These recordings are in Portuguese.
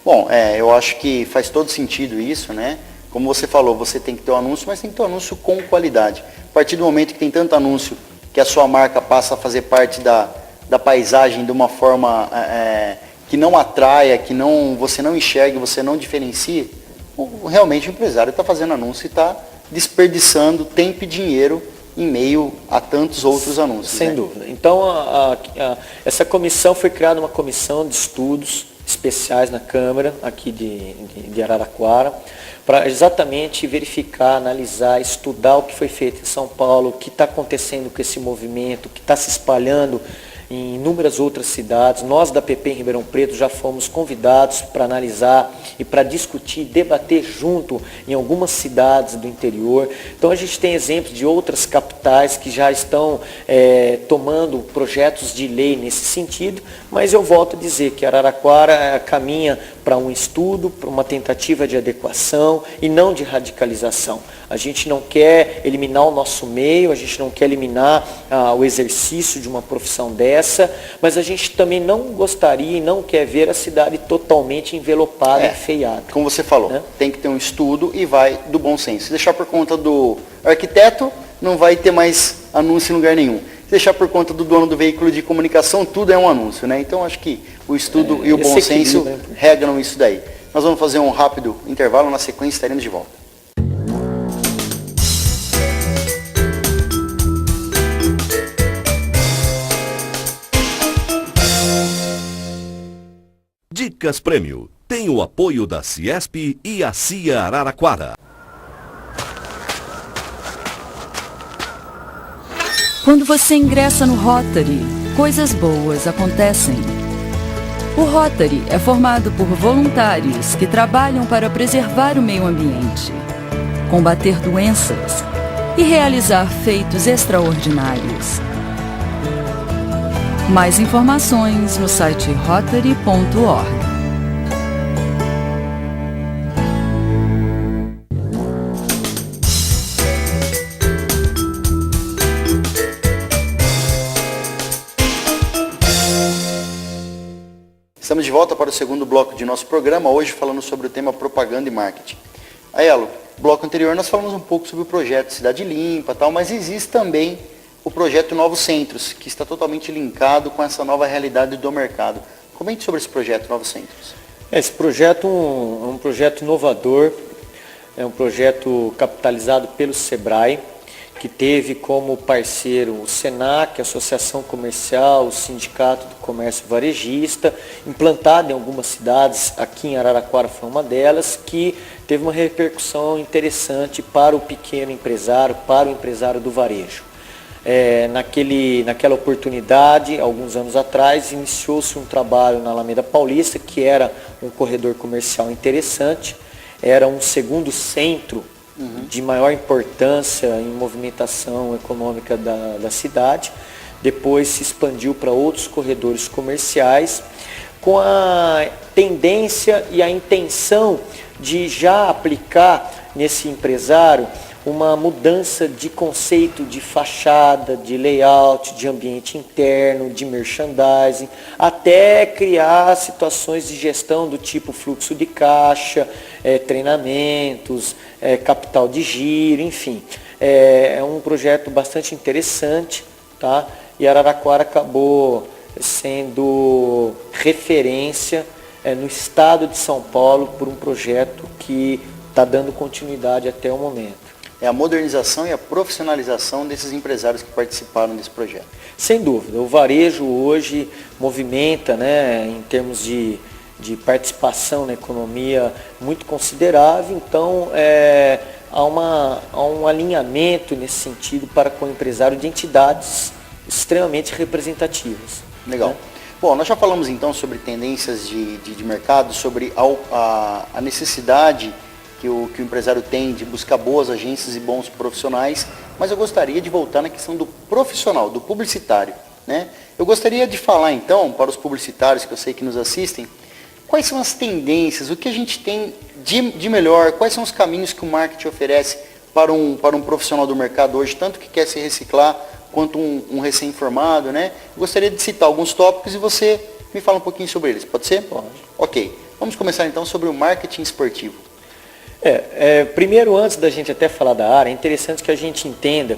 Bom, eu acho que faz todo sentido isso, né? Como você falou, você tem que ter um anúncio, mas tem que ter um anúncio com qualidade. A partir do momento que tem tanto anúncio que a sua marca passa a fazer parte da paisagem de uma forma que não atraia, que você não enxergue, você não diferencie, realmente o empresário está fazendo anúncio e está desperdiçando tempo e dinheiro em meio a tantos outros anúncios. Sem dúvida. Então, essa comissão foi criada, uma comissão de estudos especiais na Câmara, aqui de Araraquara, para exatamente verificar, analisar, estudar o que foi feito em São Paulo, o que está acontecendo com esse movimento, o que está se espalhando em inúmeras outras cidades. Nós da PP em Ribeirão Preto já fomos convidados para analisar e para discutir, debater junto em algumas cidades do interior. Então a gente tem exemplos de outras capitais que já estão tomando projetos de lei nesse sentido, mas eu volto a dizer que Araraquara caminha para um estudo, para uma tentativa de adequação e não de radicalização. A gente não quer eliminar o nosso meio, a gente não quer eliminar o exercício de uma profissão dessa, mas a gente também não gostaria e não quer ver a cidade totalmente envelopada, enfeiada. Como você falou, né? Tem que ter um estudo e vai do bom senso. Se deixar por conta do arquiteto, não vai ter mais anúncio em lugar nenhum. Se deixar por conta do dono do veículo de comunicação, tudo é um anúncio, né? Então acho que o estudo e o bom senso regram isso daí. Nós vamos fazer um rápido intervalo, na sequência estaremos de volta. Dicas Prêmio tem o apoio da Ciesp e a CIA Araraquara. Quando você ingressa no Rotary, coisas boas acontecem. O Rotary é formado por voluntários que trabalham para preservar o meio ambiente, combater doenças e realizar feitos extraordinários. Mais informações no site rotary.org. Estamos de volta para o segundo bloco de nosso programa, hoje falando sobre o tema propaganda e marketing. Aiello, bloco anterior nós falamos um pouco sobre o projeto Cidade Limpa, tal, mas existe também o projeto Novos Centros, que está totalmente linkado com essa nova realidade do mercado. Comente sobre esse projeto Novos Centros. Esse projeto é um projeto inovador, é um projeto capitalizado pelo SEBRAE, que teve como parceiro o SENAC, a Associação Comercial, o Sindicato do Comércio Varejista, implantado em algumas cidades, aqui em Araraquara foi uma delas, que teve uma repercussão interessante para o pequeno empresário, para o empresário do varejo. Naquela oportunidade, alguns anos atrás, iniciou-se um trabalho na Alameda Paulista, que era um corredor comercial interessante, era um segundo centro de maior importância em movimentação econômica da cidade. Depois se expandiu para outros corredores comerciais, com a tendência e a intenção de já aplicar nesse empresário uma mudança de conceito de fachada, de layout, de ambiente interno, de merchandising, até criar situações de gestão do tipo fluxo de caixa, treinamentos, capital de giro, enfim. É um projeto bastante interessante, tá? E Araraquara acabou sendo referência no estado de São Paulo por um projeto que está dando continuidade até o momento. É a modernização e a profissionalização desses empresários que participaram desse projeto. Sem dúvida. O varejo hoje movimenta, né, em termos de participação na economia muito considerável, então há um alinhamento nesse sentido para com o empresário de entidades extremamente representativas. Legal. Né? Bom, nós já falamos então sobre tendências de mercado, sobre a necessidade que o empresário tem de buscar boas agências e bons profissionais, mas eu gostaria de voltar na questão do profissional, do publicitário, né? Eu gostaria de falar então, para os publicitários que eu sei que nos assistem, quais são as tendências, o que a gente tem de melhor, quais são os caminhos que o marketing oferece para um profissional do mercado hoje, tanto que quer se reciclar, quanto um recém-formado, né? Eu gostaria de citar alguns tópicos e você me fala um pouquinho sobre eles, pode ser? Pode. Ok. Vamos começar então sobre o marketing esportivo. Primeiro, antes da gente até falar da área, é interessante que a gente entenda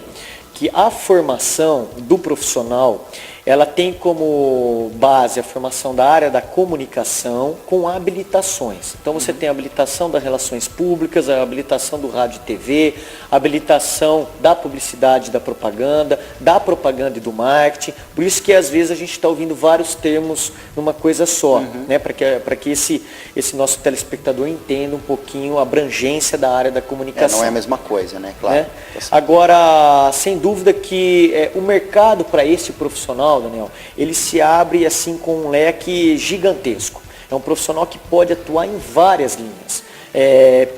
que a formação do profissional, ela tem como base a formação da área da comunicação com habilitações. Então você tem a habilitação das relações públicas, a habilitação do rádio e TV, a habilitação da publicidade e da propaganda e do marketing. Por isso que às vezes a gente está ouvindo vários termos numa coisa só, né? Para que esse nosso telespectador entenda um pouquinho a abrangência da área da comunicação. Não é a mesma coisa, né? Claro. Né? Agora, sem dúvida que o mercado para esse profissional, Daniel, ele se abre assim com um leque gigantesco. É um profissional que pode atuar em várias linhas.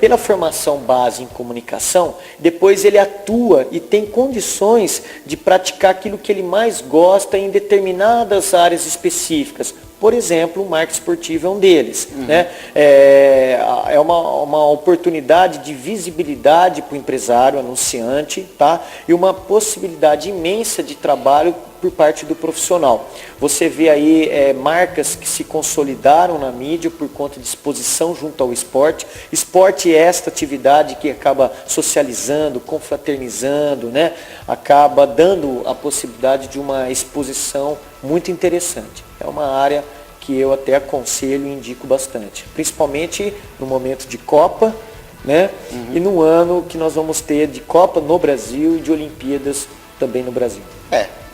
Pela formação base em comunicação, depois ele atua e tem condições de praticar aquilo que ele mais gosta em determinadas áreas específicas. Por exemplo, o marketing esportivo é um deles. Né? É uma oportunidade de visibilidade para o empresário, anunciante, tá? E uma possibilidade imensa de trabalho por parte do profissional. Você vê aí marcas que se consolidaram na mídia por conta de exposição junto ao esporte. Esporte é esta atividade que acaba socializando, confraternizando, né? Acaba dando a possibilidade de uma exposição muito interessante. É uma área que eu até aconselho e indico bastante, principalmente no momento de Copa, né? E no ano que nós vamos ter de Copa no Brasil e de Olimpíadas também no Brasil.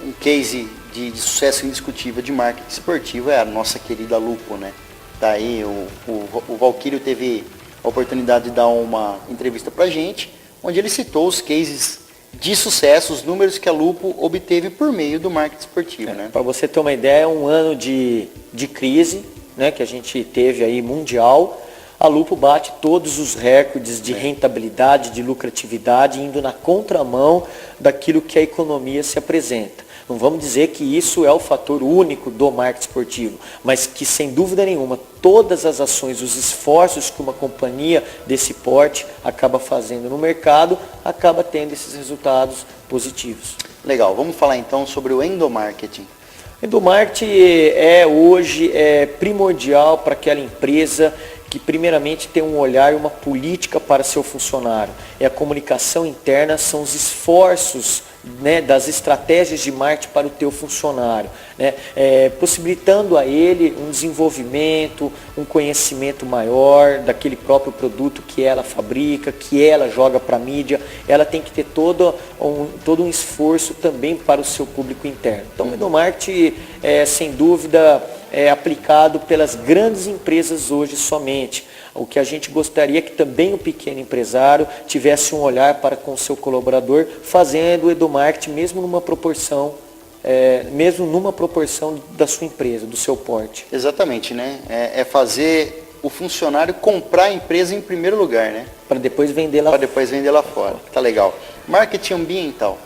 Um case de sucesso indiscutível de marketing esportivo é a nossa querida Lupo, né? Daí o Valquírio teve a oportunidade de dar uma entrevista pra gente, onde ele citou os cases de sucesso, os números que a Lupo obteve por meio do marketing esportivo, né? Para você ter uma ideia, é um ano de crise, né, que a gente teve aí mundial. A Lupo bate todos os recordes de rentabilidade, de lucratividade, indo na contramão daquilo que a economia se apresenta. Não vamos dizer que isso é o fator único do marketing esportivo, mas que sem dúvida nenhuma, todas as ações, os esforços que uma companhia desse porte acaba fazendo no mercado, acaba tendo esses resultados positivos. Legal, vamos falar então sobre o endomarketing. O endomarketing hoje primordial para aquela empresa que primeiramente tem um olhar e uma política para seu funcionário. A comunicação interna, são os esforços, né, das estratégias de marketing para o teu funcionário, né, possibilitando a ele um desenvolvimento, um conhecimento maior daquele próprio produto que ela fabrica, que ela joga para a mídia. Ela tem que ter todo um esforço também para o seu público interno. Então o endomarketing sem dúvida aplicado pelas grandes empresas hoje somente. O que a gente gostaria é que também o pequeno empresário tivesse um olhar para com o seu colaborador, fazendo o endomarketing mesmo numa proporção da sua empresa, do seu porte. Exatamente, né? É fazer o funcionário comprar a empresa em primeiro lugar, né? Para depois vender lá fora. Tá legal. Marketing ambiental.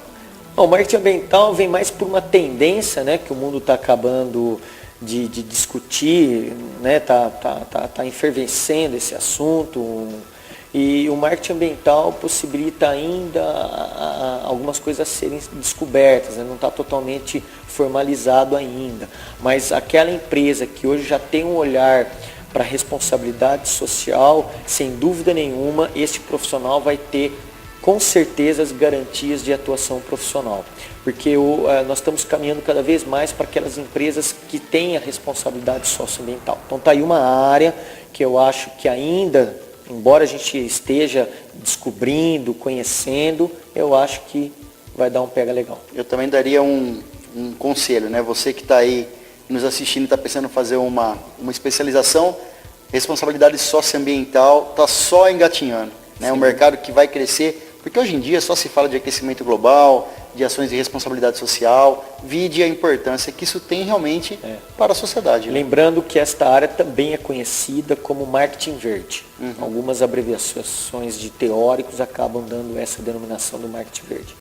O marketing ambiental vem mais por uma tendência, né, que o mundo está acabando de discutir, né, tá efervescendo esse assunto, e o marketing ambiental possibilita ainda algumas coisas a serem descobertas, né, não está totalmente formalizado ainda, mas aquela empresa que hoje já tem um olhar para a responsabilidade social, sem dúvida nenhuma, este profissional vai ter com certeza as garantias de atuação profissional, porque nós estamos caminhando cada vez mais para aquelas empresas que têm a responsabilidade socioambiental. Então está aí uma área que eu acho que ainda, embora a gente esteja descobrindo, conhecendo, eu acho que vai dar um pega legal. Eu também daria um conselho, né? Você que está aí nos assistindo, está pensando em fazer uma especialização, responsabilidade socioambiental, está só engatinhando, né? Um mercado que vai crescer. Porque hoje em dia só se fala de aquecimento global, de ações de responsabilidade social, vide a importância que isso tem realmente para a sociedade. Né? Lembrando que esta área também é conhecida como marketing verde. Algumas abreviações de teóricos acabam dando essa denominação do marketing verde.